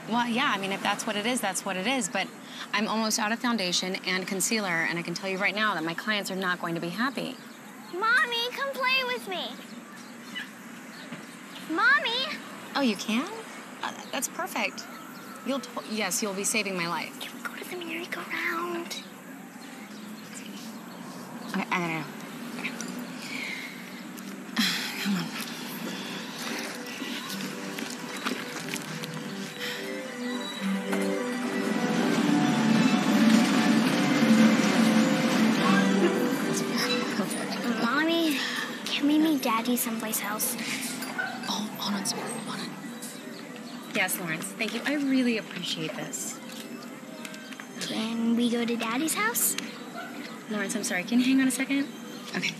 Well, yeah, I mean, if that's what it is, that's what it is. But I'm almost out of foundation and concealer, and I can tell you right now that my clients are not going to be happy. Mommy, come play with me. Mommy! Oh, you can? That's perfect. Yes, you'll be saving my life. Can we go to the merry-go-round? Okay, I gotta go. Come on. Mommy, can we meet Daddy someplace else? Oh, hold on, sweetie. Hold on. Yes, Lawrence. Thank you. I really appreciate this. Can we go to Daddy's house? Lawrence, I'm sorry. Can you hang on a second? Okay.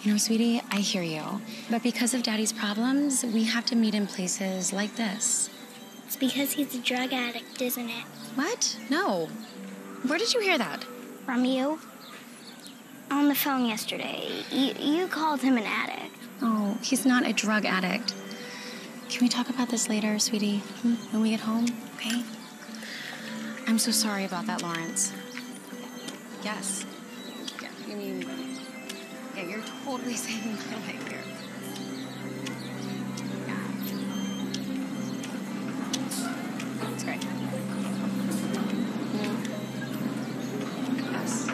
You know, sweetie, I hear you. But because of Daddy's problems, we have to meet in places like this. It's because he's a drug addict, isn't it? What? No. Where did you hear that? From you. On the phone yesterday. You called him an addict. Oh, he's not a drug addict. Can we talk about this later, sweetie? When we get home, okay? I'm so sorry about that, Lawrence. Yes. Yeah, I mean, yeah, you're totally saving my life here. Yeah. It's great. Yes.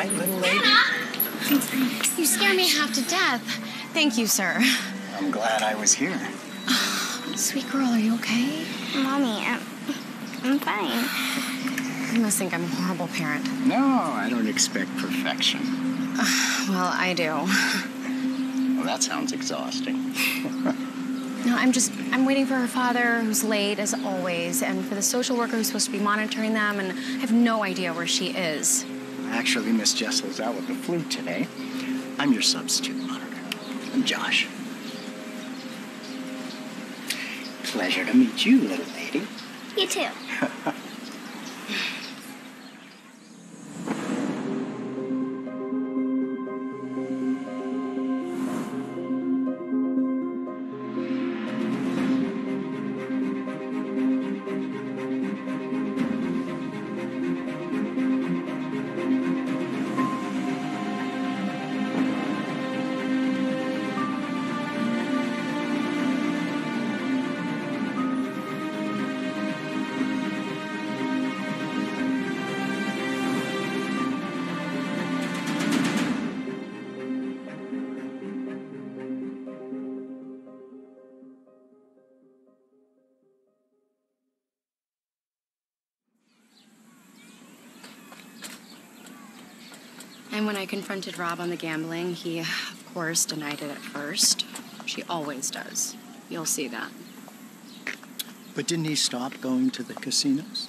Little lady? You scare me half to death. Thank you, sir. I'm glad I was here. Sweet girl, are you okay? Mommy, I'm fine. You must think I'm a horrible parent. No, I don't expect perfection. Well, I do. Well, that sounds exhausting. No, I'm waiting for her father, who's late, as always, and for the social worker who's supposed to be monitoring them, and I have no idea where she is. Actually, Miss Jessel's out with the flu today. I'm your substitute monitor. I'm Josh. Pleasure to meet you, little lady. You too. And when I confronted Rob on the gambling, he, of course, denied it at first. She always does. You'll see that. But didn't he stop going to the casinos?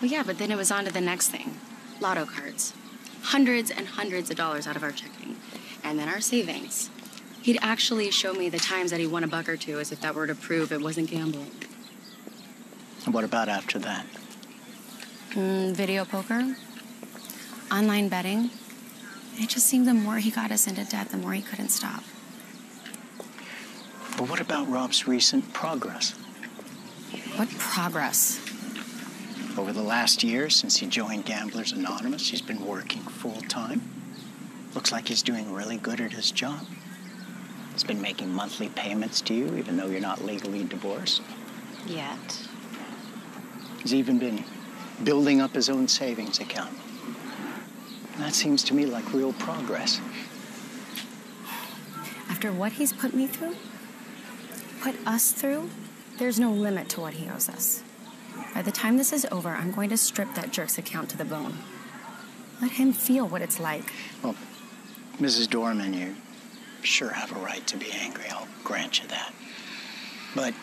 Well, yeah, but then it was on to the next thing. Lotto cards. Hundreds and hundreds of dollars out of our checking. And then our savings. He'd actually show me the times that he won a buck or two as if that were to prove it wasn't gambling. And what about after that? Video poker. Online betting. It just seemed the more he got us into debt, the more he couldn't stop. But what about Rob's recent progress? What progress? Over the last year, since he joined Gamblers Anonymous, he's been working full-time. Looks like he's doing really good at his job. He's been making monthly payments to you, even though you're not legally divorced. Yet. He's even been building up his own savings account. That seems to me like real progress. After what he's put me through, put us through, there's no limit to what he owes us. By the time this is over, I'm going to strip that jerk's account to the bone. Let him feel what it's like. Well, Mrs. Dorman, you sure have a right to be angry. I'll grant you that. But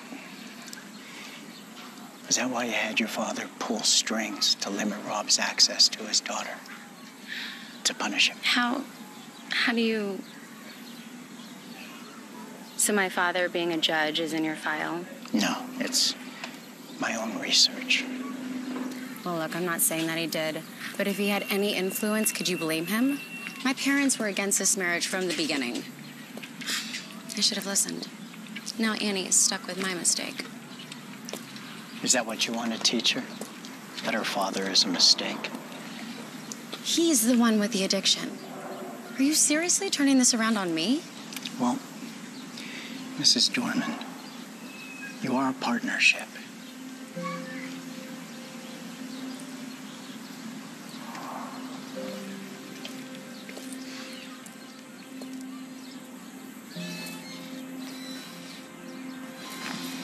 is that why you had your father pull strings to limit Rob's access to his daughter? To punish him? How do you... So my father being a judge is in your file? No, it's my own research. Well, look, I'm not saying that he did. But if he had any influence, could you blame him? My parents were against this marriage from the beginning. I should have listened. Now Annie is stuck with my mistake. Is that what you want to teach her? That her father is a mistake? He's the one with the addiction. Are you seriously turning this around on me? Well, Mrs. Dorman, you are a partnership.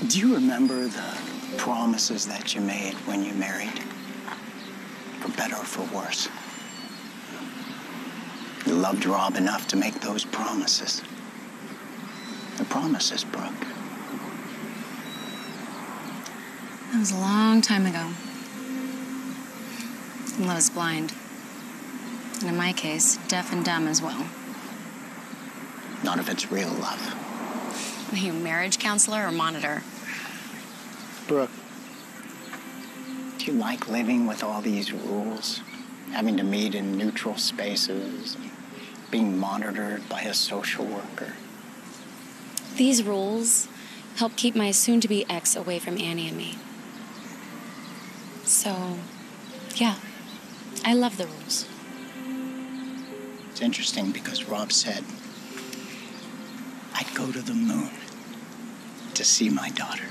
Do you remember the promises that you made when you married? For better or for worse? You loved Rob enough to make those promises. The promises, Brooke. That was a long time ago. And love is blind. And in my case, deaf and dumb as well. Not if it's real love. Are you a marriage counselor or monitor? Brooke, do you like living with all these rules? Having to meet in neutral spaces, being monitored by a social worker? These rules help keep my soon-to-be ex away from Annie and me. So, yeah, I love the rules. It's interesting because Rob said I'd go to the moon to see my daughter.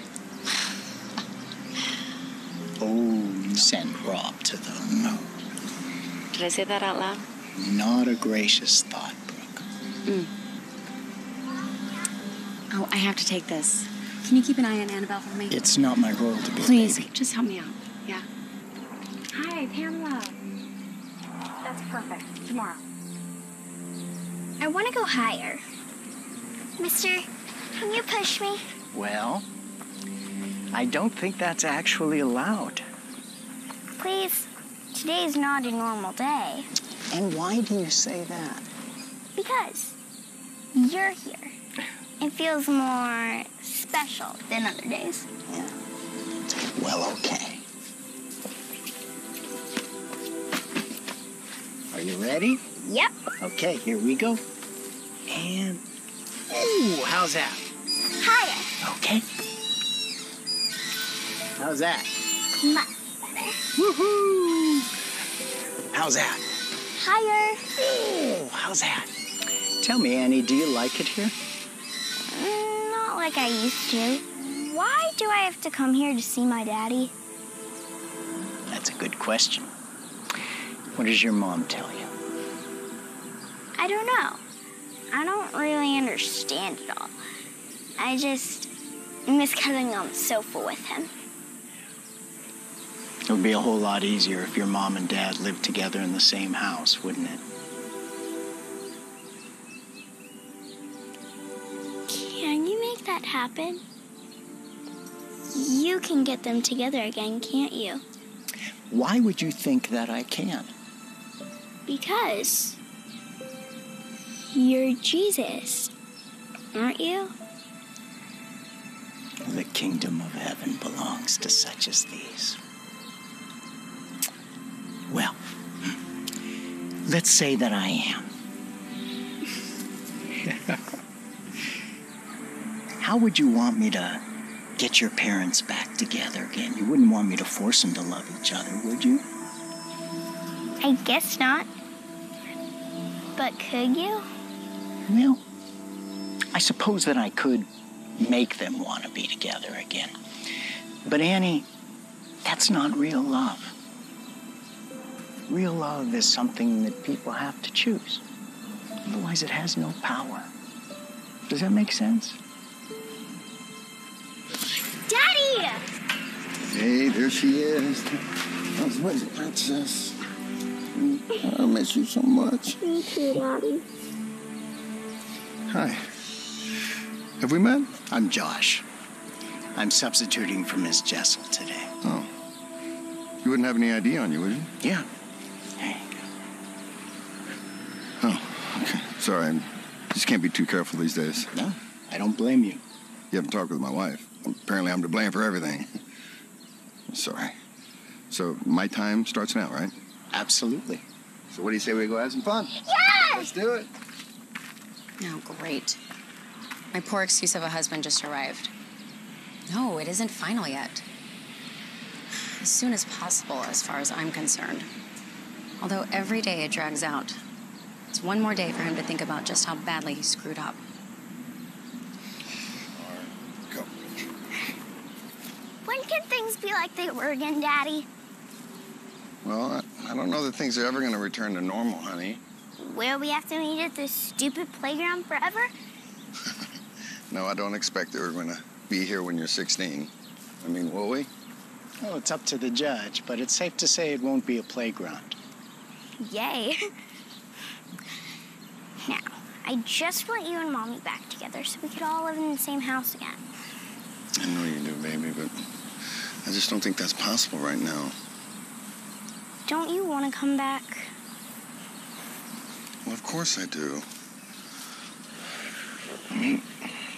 Oh, send Rob to the moon. Did I say that out loud? Not a gracious thought, Brooke. Oh, I have to take this. Can you keep an eye on Annabelle for me? It's not my role to be Please, a baby. just help me out. Yeah. Hi, Pamela. That's perfect. Tomorrow. I want to go higher. Mister, can you push me? Well, I don't think that's actually allowed. Please. Today is not a normal day. And why do you say that? Because you're here. It feels more special than other days. Yeah. Well, okay. Are you ready? Yep. Okay, here we go. And, ooh, how's that? Higher. Okay. How's that? Much better. Woohoo! How's that? Higher. Oh, how's that? Tell me, Annie, do you like it here? Not like I used to. Why do I have to come here to see my daddy? That's a good question. What does your mom tell you? I don't know. I don't really understand it all. I just miss cuddling on the sofa with him. It would be a whole lot easier if your mom and dad lived together in the same house, wouldn't it? Can you make that happen? You can get them together again, can't you? Why would you think that I can? Because you're Jesus, aren't you? The kingdom of heaven belongs to such as these. Well, let's say that I am. How would you want me to get your parents back together again? You wouldn't want me to force them to love each other, would you? I guess not. But could you? Well, I suppose that I could make them want to be together again. But Annie, that's not real love. Real love is something that people have to choose. Otherwise, it has no power. Does that make sense? Daddy! Hey, there she is. How's my princess? I miss you so much. Me too, Daddy. Hi. Have we met? I'm Josh. I'm substituting for Miss Jessel today. Oh. You wouldn't have any ID on you, would you? Yeah. Hey. Oh, okay. Sorry, I just can't be too careful these days. No, I don't blame you. You haven't talked with my wife. Apparently I'm to blame for everything. Sorry. So my time starts now, right? Absolutely. So what do you say we go have some fun? Yes! Let's do it. Oh, great. My poor excuse of a husband just arrived. No, it isn't final yet. As soon as possible, as far as I'm concerned. Although every day it drags out. It's one more day for him to think about just how badly he screwed up. All right, go. When can things be like they were again, Daddy? Well, I don't know that things are ever going to return to normal, honey. Will we have to meet at this stupid playground forever? No, I don't expect that we're going to be here when you're 16. I mean, will we? Well, it's up to the judge, but it's safe to say it won't be a playground. Yay. Now, I just want you and Mommy back together so we could all live in the same house again. I know you do, baby, but I just don't think that's possible right now. Don't you want to come back? Well, of course I do. I mean,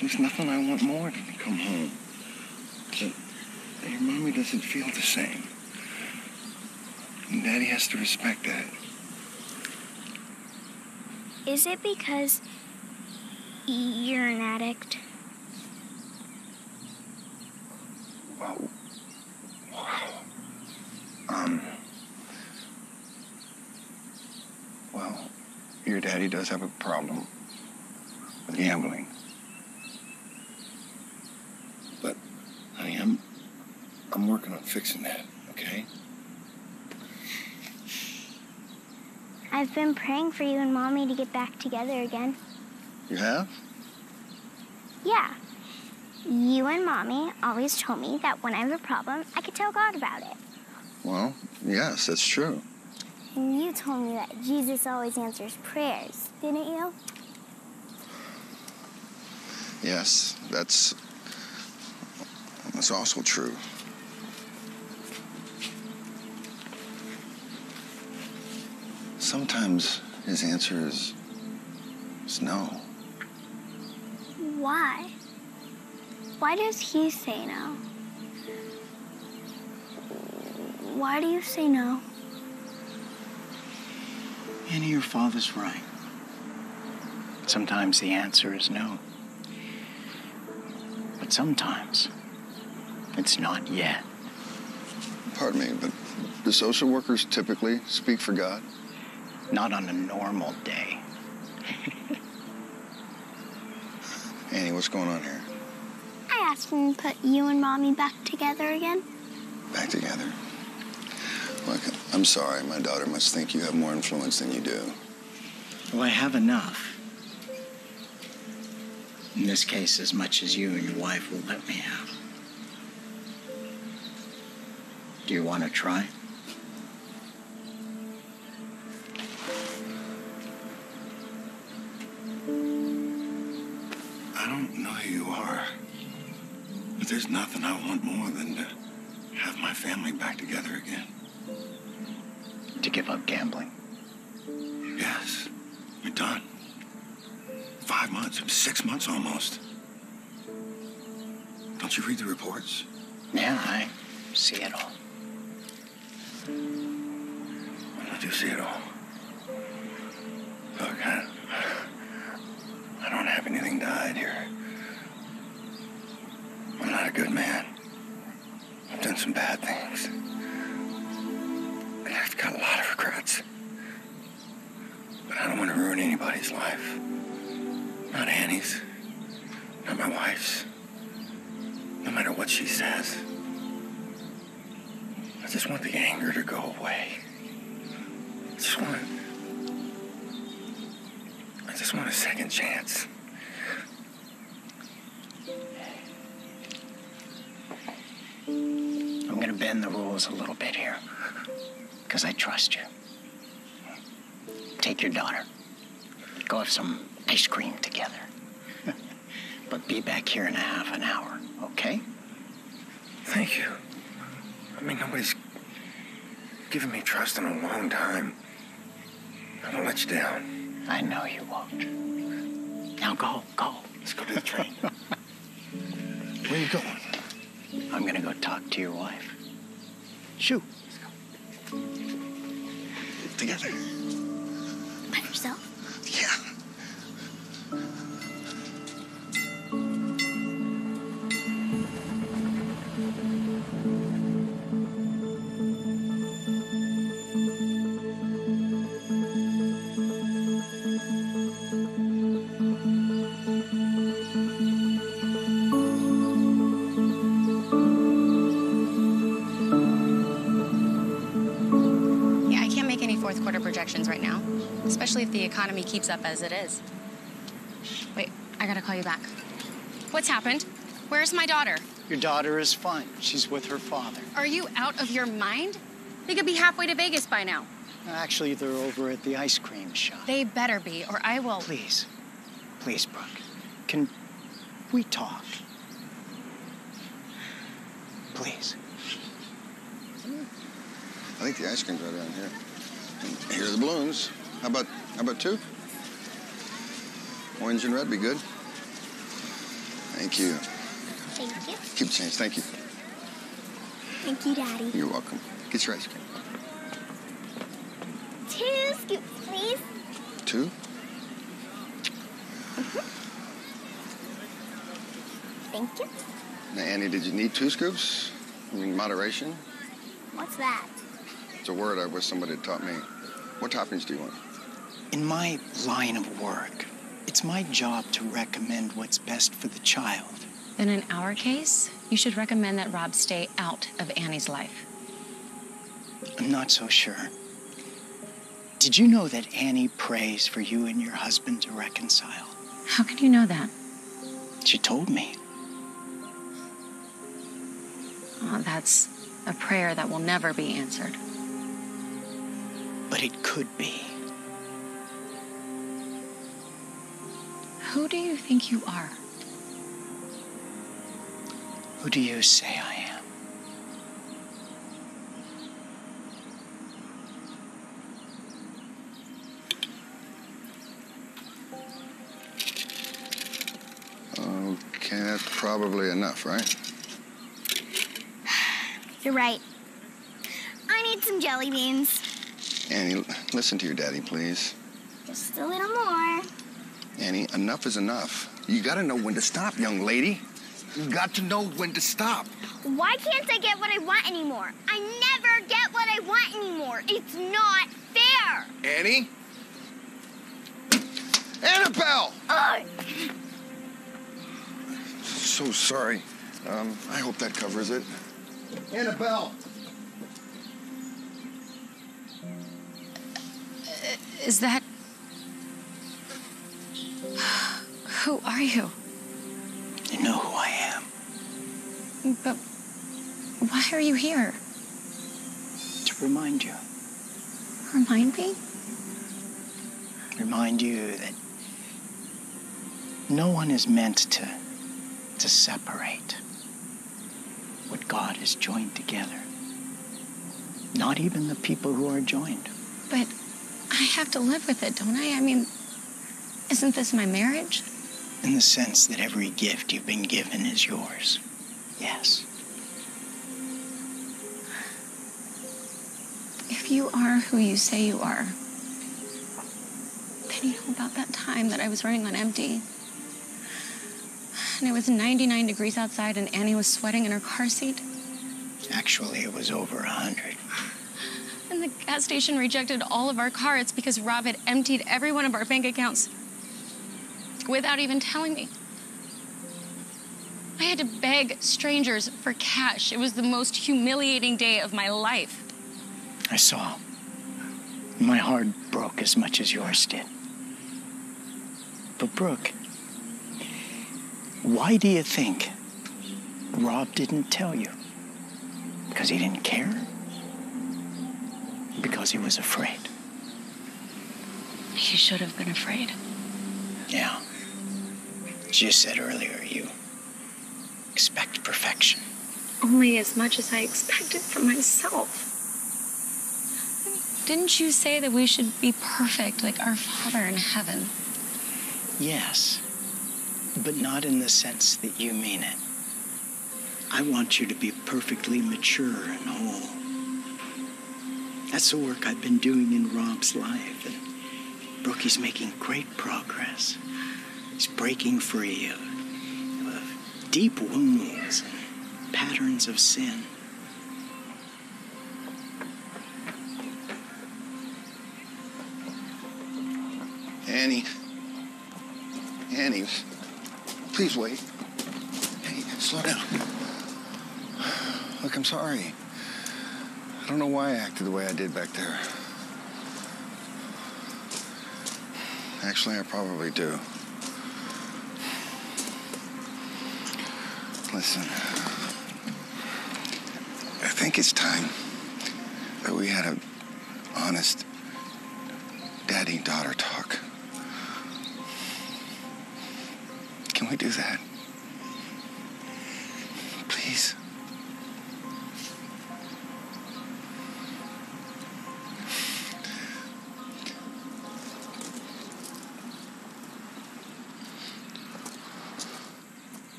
there's nothing I want more than to come home. But your mommy doesn't feel the same. And Daddy has to respect that. Is it because you're an addict? Wow. Well, your daddy does have a problem with gambling. But, honey, I'm working on fixing that, okay? I've been praying for you and Mommy to get back together again. You have? Yeah. You and Mommy always told me that when I have a problem, I could tell God about it. Well, yes, that's true. And you told me that Jesus always answers prayers, didn't you? Yes, that's also true. Sometimes his answer is no. Why? Why does he say no? Why do you say no? Annie, your father's right. Sometimes the answer is no. But sometimes it's not yet. Pardon me, but do social workers typically speak for God? Not on a normal day. Annie, what's going on here? I asked him to put you and Mommy back together again. Back together? Look, I'm sorry. My daughter must think you have more influence than you do. Well, I have enough. In this case, as much as you and your wife will let me have. Do you want to try? I don't know who you are, but there's nothing I want more than to have my family back together again. To give up gambling? Yes, you're done. 5 months, 6 months almost. Don't you read the reports? Yeah, I see it all. I do see it all. Look, I don't have anything to hide here. I'm not a good man. I've done some bad things. And I've got a lot of regrets. But I don't want to ruin anybody's life. Not Annie's. Not my wife's. No matter what she says. I just want the anger to go away. I just want a second chance. I'm going to bend the rules a little bit here, because I trust you. Take your daughter. Go have some ice cream together. But be back here in a half an hour, okay? Thank you. I mean, nobody's given me trust in a long time. I won't let you down. I know you won't. Now go. Let's go to the train. Where are you going? I'm gonna go talk to your wife. Shoo. Together. By yourself? Yeah. Projections right now, especially if the economy keeps up as it is. Wait, I gotta call you back. What's happened? Where's my daughter? Your daughter is fine. She's with her father. Are you out of your mind? They could be halfway to Vegas by now. Actually, they're over at the ice cream shop. They better be, or I will. Please, Brooke, can we talk? Please. I think the ice cream's right around here. And here are the balloons. How about two? Orange and red be good. Thank you. Thank you. Keep the change. Thank you. Thank you, Daddy. You're welcome. Get your ice cream. 2 scoops, please. 2? Thank you. Now, Annie, did you need 2 scoops? I mean, moderation? What's that? It's a word I wish somebody had taught me. What toppings do you want? In my line of work, it's my job to recommend what's best for the child. Then in our case, you should recommend that Rob stay out of Annie's life. I'm not so sure. Did you know that Annie prays for you and your husband to reconcile? How can you know that? She told me. Oh, that's a prayer that will never be answered. But it could be. Who do you think you are? Who do you say I am? Okay, that's probably enough, right? You're right. I need some jelly beans. Annie, listen to your daddy, please. Just a little more. Annie, enough is enough. You gotta know when to stop, young lady. You got to know when to stop. Why can't I get what I want anymore? I never get what I want anymore. It's not fair. Annie? Annabelle! Ugh. So sorry. I hope that covers it. Annabelle! Is that... Who are you? You know who I am. But why are you here? To remind you. Remind me? Remind you that no one is meant to separate what God has joined together. Not even the people who are joined. But I have to live with it, don't I? I mean, isn't this my marriage? In the sense that every gift you've been given is yours. Yes. If you are who you say you are, then you know about that time that I was running on empty. And it was 99 degrees outside and Annie was sweating in her car seat. Actually, it was over 100. And the gas station rejected all of our cards because Rob had emptied every one of our bank accounts without even telling me. I had to beg strangers for cash. It was the most humiliating day of my life. I saw. My heart broke as much as yours did. But Brooke, why do you think Rob didn't tell you? Because he didn't care? Because he was afraid? He should have been afraid. Yeah. As you said earlier, you expect perfection. Only as much as I expected from myself. Didn't you say that we should be perfect like our Father in heaven? Yes, but not in the sense that you mean it. I want you to be perfectly mature and whole. That's the work I've been doing in Rob's life, and Brookie's making great progress. He's breaking free of deep wounds and patterns of sin. Annie, please wait. Hey, slow down. Look, I'm sorry. I don't know why I acted the way I did back there. Actually, I probably do. Listen, I think it's time that we had an honest daddy-daughter talk. Can we do that? Please?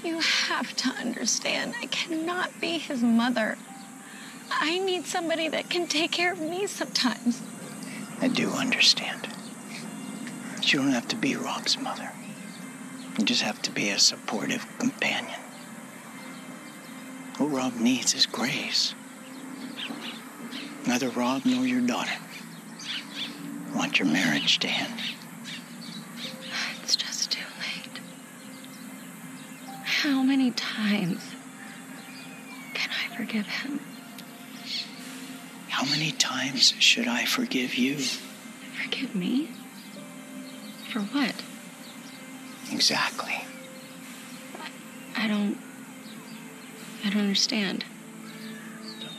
You have to understand, I cannot be his mother. I need somebody that can take care of me sometimes. I do understand. But you don't have to be Rob's mother. You just have to be a supportive companion. What Rob needs is grace. Neither Rob nor your daughter want your marriage to end. It's just too late. How many times can I forgive him? How many times should I forgive you? Forgive me? For what? Exactly. I don't understand.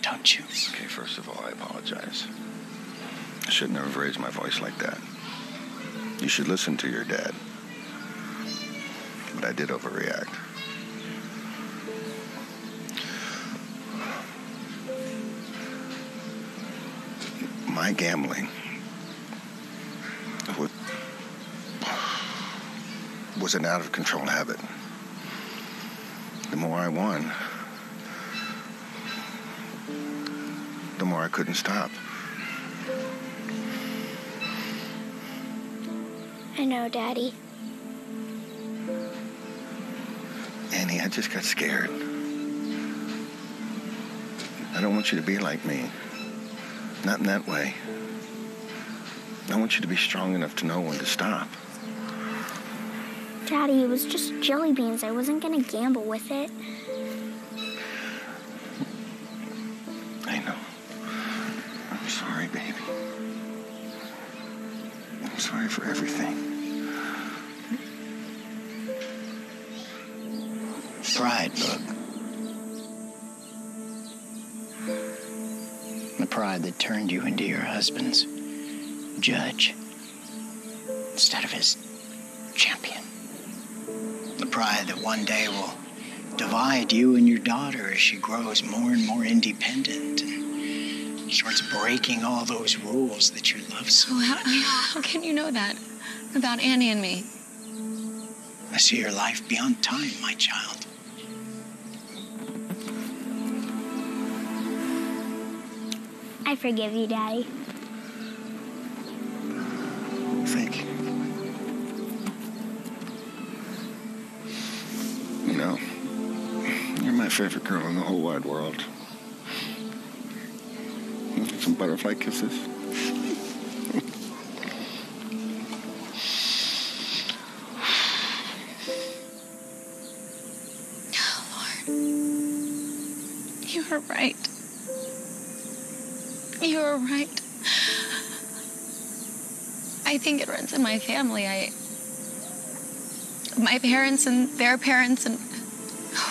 Don't you? Okay, first of all, I apologize. I should never have raised my voice like that. You should listen to your dad. But I did overreact. My gambling was an out-of-control habit. The more I won, the more I couldn't stop. I know, Daddy. Annie, I just got scared. I don't want you to be like me. Not in that way. I want you to be strong enough to know when to stop. Daddy, it was just jelly beans. I wasn't gonna gamble with it. I know. I'm sorry, baby. I'm sorry for everything. Pride, Book. The pride that turned you into your husband's judge instead of his champion. The pride that one day will divide you and your daughter as she grows more and more independent and starts breaking all those rules that you love so much. How can you know that about Annie and me? I see your life beyond time, my child. I forgive you, Daddy. Thank you. You know, you're my favorite girl in the whole wide world. Some butterfly kisses. Oh, Lord. You are right. You are right. I think it runs in my family. My parents and their parents and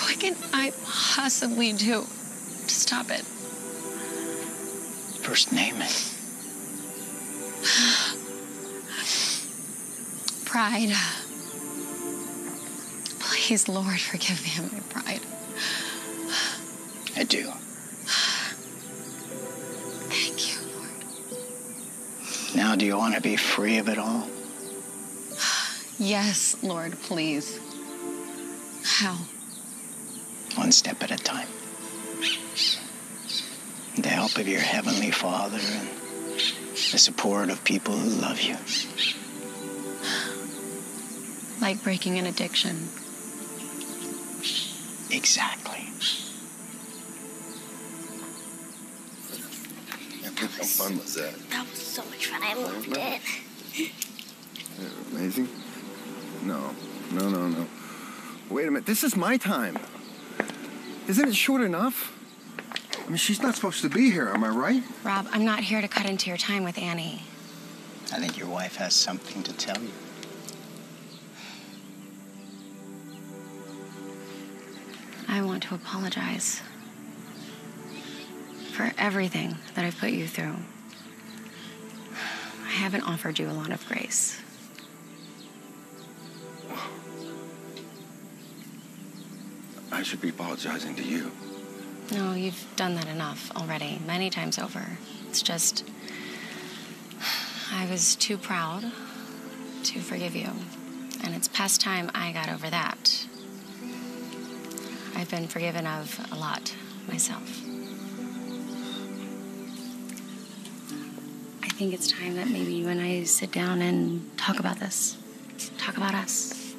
What can I possibly do to stop it? First name it. Pride. Please, Lord, forgive me of my pride. I do. Thank you, Lord. Now, do you want to be free of it all? Yes, Lord, please. How? One step at a time. With the help of your Heavenly Father and the support of people who love you. Like breaking an addiction. Exactly. How fun was that? That was so much fun. I loved it. Amazing? No. Wait a minute. This is my time. Isn't it short enough? I mean, she's not supposed to be here, am I right? Rob, I'm not here to cut into your time with Annie. I think your wife has something to tell you. I want to apologize for everything that I've put you through. I haven't offered you a lot of grace. I should be apologizing to you. No, you've done that enough already, many times over. It's just, I was too proud to forgive you. And it's past time I got over that. I've been forgiven of a lot myself. I think it's time that maybe you and I sit down and talk about this. Talk about us.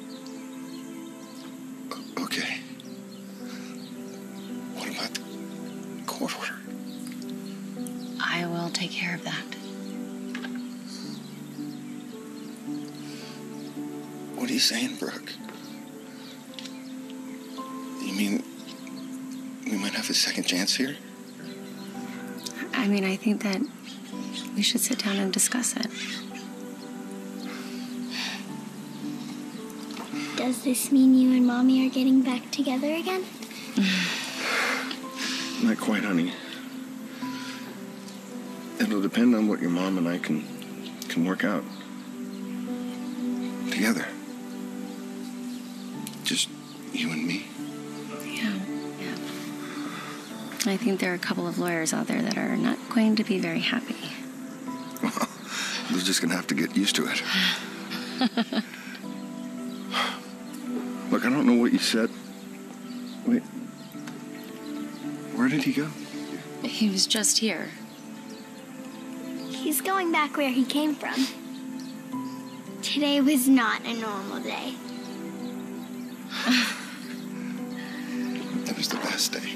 Okay. What about the court order? I will take care of that. What are you saying, Brooke? You mean we might have a second chance here? I mean, I think that we should sit down and discuss it. Does this mean you and Mommy are getting back together again? Not quite, honey. It'll depend on what your mom and I can work out. Together. Just you and me. Yeah. I think there are a couple of lawyers out there that are not going to be very happy. Well, they're just going to have to get used to it. Look, I don't know what you said. Wait. Where did he go? He was just here. He's going back where he came from. Today was not a normal day. It was the best day.